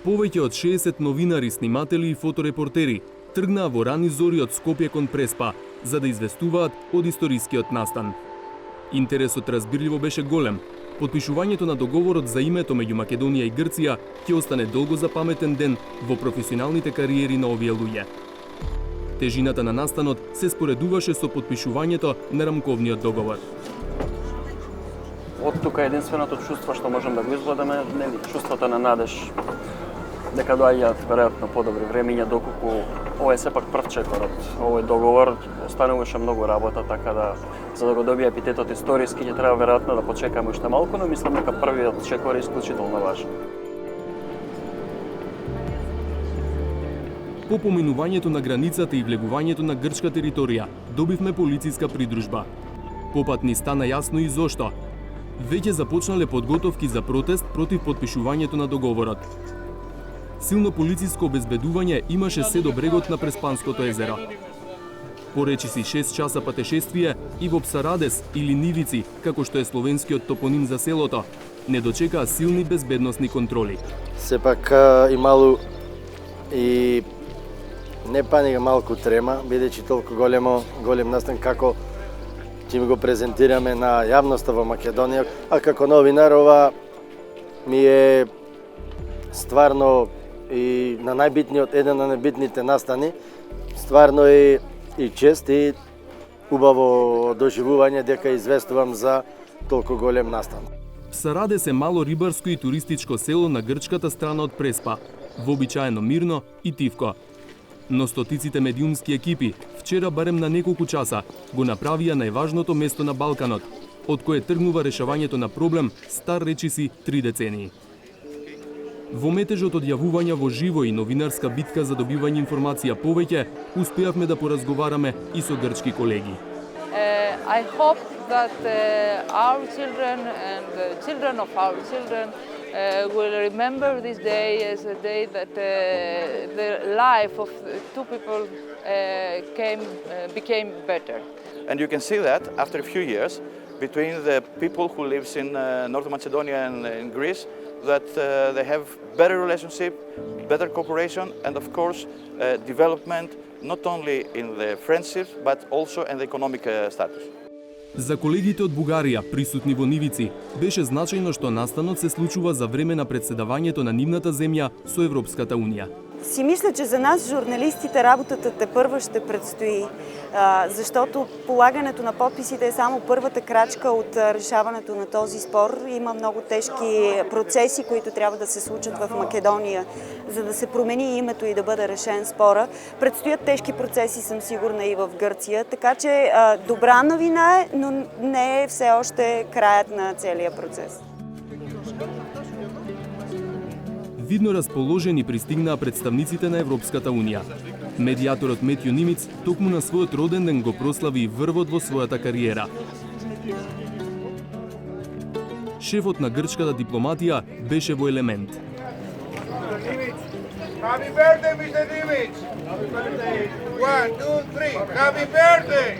Повеќе од 60 новинари, сниматели и фоторепортери тргнаа во рани зори од Скопје кон Преспа, за да известуваат од историскиот настан. Интересот разбирливо беше голем. Потпишувањето на договорот за името меѓу Македонија и Грција ќе остане долго запаметен ден во професионалните кариери на овие луѓе. Тежината на настанот се споредуваше со потпишувањето на рамковниот договор. Од тука единственото чувство што можем да го изгладаме, нели, чувството на надеж дека доаѓаат веројатно подобри времиња, доколку ова е сепак прв чекор од овој договор, остануваше многу работа, така да за да го добие епитетот историски ќе треба веројатно да почекаме уште малку, но мислам дека првиот чекор е исклучително важен. По поминувањето на границата и влегувањето на грчка територија, добивме полициска придружба. Попат ни стана јасно и зошто. Веќе започнале подготовки за протест против потпишувањето на договорот. Силно полициско обезбедување имаше се до брегот на Преспанското езеро. Поречиси 6 часа патешествие и во Псарадес или Нивици, како што е словенскиот топоним за селото, не дочекаа силни безбедносни контроли. Сепак имало и не паника, малку трема, бидејќи толку голем настан како ќе ми го презентираме на јавноста во Македонија, а како новинар ова ми е стварно и на еден на најбитните настани, стварно и чест и убаво доживување дека известувам за толку голем настан. Псарадес е мало рибарско и туристичко село на грчката страна од Преспа, вообичаено мирно и тивко. Но стотиците медиумски екипи вчера барем на неколку часа го направија најважното место на Балканот, од кое тргнува решавањето на проблем стар речиси 3 децении. Во метежот од јавувања во живо и новинарска битка за добивање информација повеќе, успеавме да поразговараме и со грчки колеги. I hope that our children and the children of our children will remember this day as a day that the life of two people became better. And you can see that after a few years between the people who lives in North Macedonia and in Greece, that they have better relationship, better cooperation, and of course development not only in the friendship but also in the economic status. За колегите од Бугарија, присутни во Нивици, беше значајно што настанот се случува за време на председавањето на нивната земја со Европската унија. Си мисля, че за нас, журналистите, работата тепърва ще предстои, защото полагането на подписите е само първата крачка от решаването на този спор. Има много тежки процеси, които трябва да се случат в Македония, за да се промени името и да бъде решен спора. Предстоят тежки процеси, съм сигурна, и в Гърция, така че добра новина е, но не е все още краят на целия процес. Видно расположени пристигнаа представниците на Европската унија. Медијаторот Метју Нимиц токму на својот роден ден го прослави и врвот во својата кариера. Шефот на грчката дипломатија беше во елемент. Happy birthday, Mr. Dimic! Happy birthday! 1, 2, 3, happy birthday!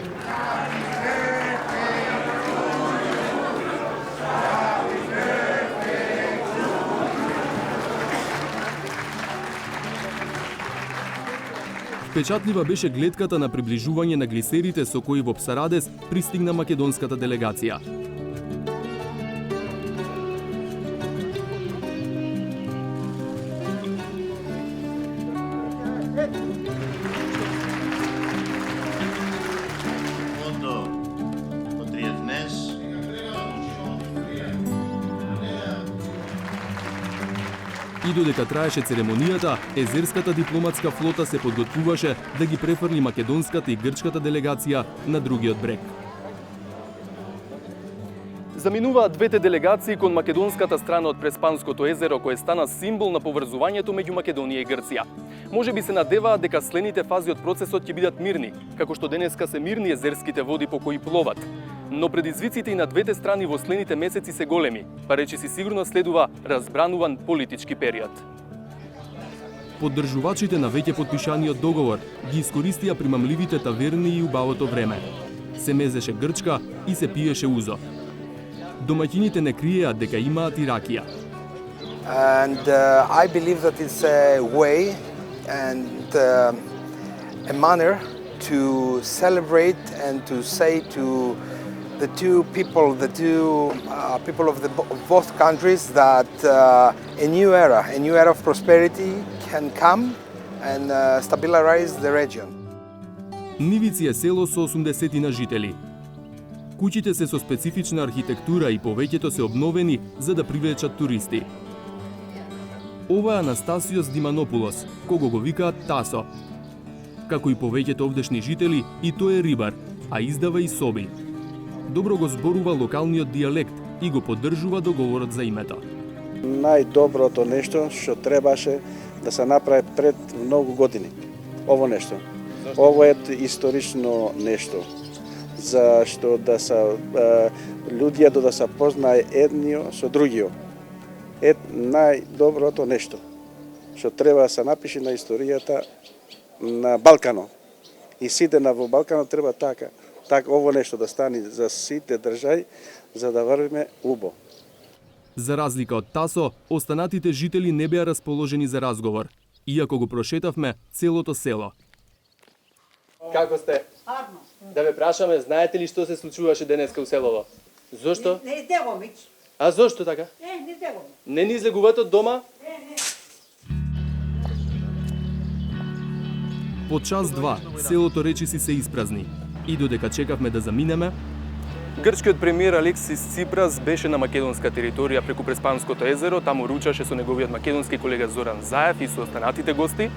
Впечатлива беше гледката на приближување на глисерите со кои во Псарадес пристигна македонската делегација. И додека траеше церемонијата, езерската дипломатска флота се подготвуваше да ги префрли македонската и грчката делегација на другиот брег. Заминуваа двете делегации кон македонската страна од Преспанското езеро, кое стана символ на поврзувањето меѓу Македонија и Грција. Може би се надеваат дека следните фази од процесот ќе бидат мирни, како што денеска се мирни езерските води по кои пловат. Но предизвиците и на двете страни во следните месеци се големи, па речиси сигурно следува разбрануван политички период. Поддржувачите на веќе потпишаниот договор ги искористија примамливите таверни и убавото време. Се мезеше грчка и се пиеше узо. Домаќините не криеат дека имаат и ракија. And I believe that it's a way and a manner to celebrate and to say to the two people of both countries that a new era of prosperity can come and stabilize the region. Нивици е село со 80 жители. Куќите се со специфична архитектура и повеќето се обновени за да привлечат туристи. Ова е Анастасиос Диманопулос, кого го викаат Тасо. Како и повеќето овдешни жители, и тој е рибар, а издава и соби. Добро го зборува локалниот дијалект и го поддржува договорот за името. Најдоброто нешто што требаше да се направи пред многу години. Ово нешто. Ово е исторично нешто. Зашто да се луѓето да се познае едниот со другиот. Е најдоброто нешто што треба да се напише на историјата на Балканот. И сите во Балканот треба така ово нешто да стане за сите држави за да врвиме убо. За разлика од Тасо, останатите жители не беа расположени за разговор, иако го прошетавме целото село. Како сте? Арно. Да ве прашаме, знаете ли што се случуваше денеска у селово? Зошто? Не излегуваме. А зошто така? Не излегуваме. Не ни излегувате од дома? По час 2, селото речиси се испразни. И додека чекавме да заминеме, Грчкиот премиер Алексис Ципрас беше на македонска територија преку Преспанското езеро, таму ручаше со неговиот македонски колега Зоран Заев и со останатите гости,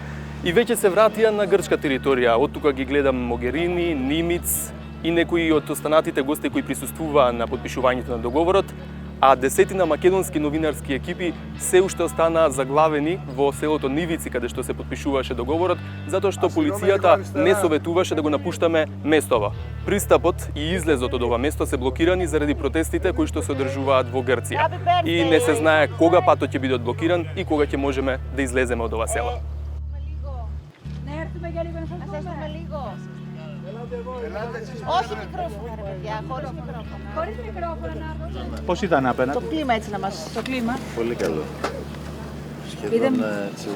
и веќе се вратија на грчка територија. Од тука ги гледам Могерини, Нимиц и некои од останатите гости кои присуствуваа на подпишувањето на договорот, а десетина македонски новинарски екипи се уште останаа заглавени во селото Нивици, каде што се подпишуваше договорот, затоа што полицијата не советуваше да го напуштаме местово. Пристапот и излезот од ова место се блокирани заради протестите кои што се одржуваат во Грција. И не се знае кога патот ќе биде одблокиран и кога ќе можеме да излеземе од ова село. Όχι μικρόφωνα, ρε παιδιά, χωρίς μικρόφωνα. Χωρίς μικρόφωνα, Νάρδο. Πώς ήταν απέναντι? Το κλίμα έτσι να μας... Το κλίμα. Πολύ καλό. Σχεδόν έτσι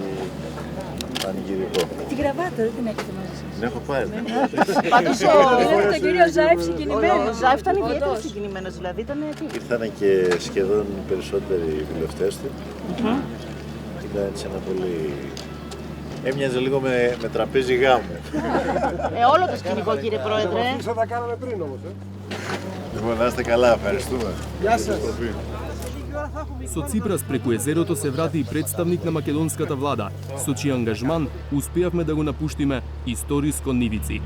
πανηγυρικό. Την κραβάτα δεν την έχετε μαζί σας. Την έχω πάρει. Πάντως Είδατε τον κύριο Ζάιφ συγκινημένος. Ο Ζάιφ ήταν ιδιαίτερα συγκινημένος, δηλαδή ήταν τι. Ήρθαν και σχεδόν οι περισσότεροι βουλευτές του. Ήταν έτσι ένα πολύ... Έμοιαζε λίγο με τραπέζι γάμου. Όλο το σκηνικό, κύριε Πρόεδρε. Θα τα κάναμε πριν όμως. Λοιπόν, να είστε καλά, ευχαριστούμε. Γεια σας. Со Ципрас преку езерото се врати и представник на македонската влада, со чиј ангажман успеавме да го напуштиме историско Нивици.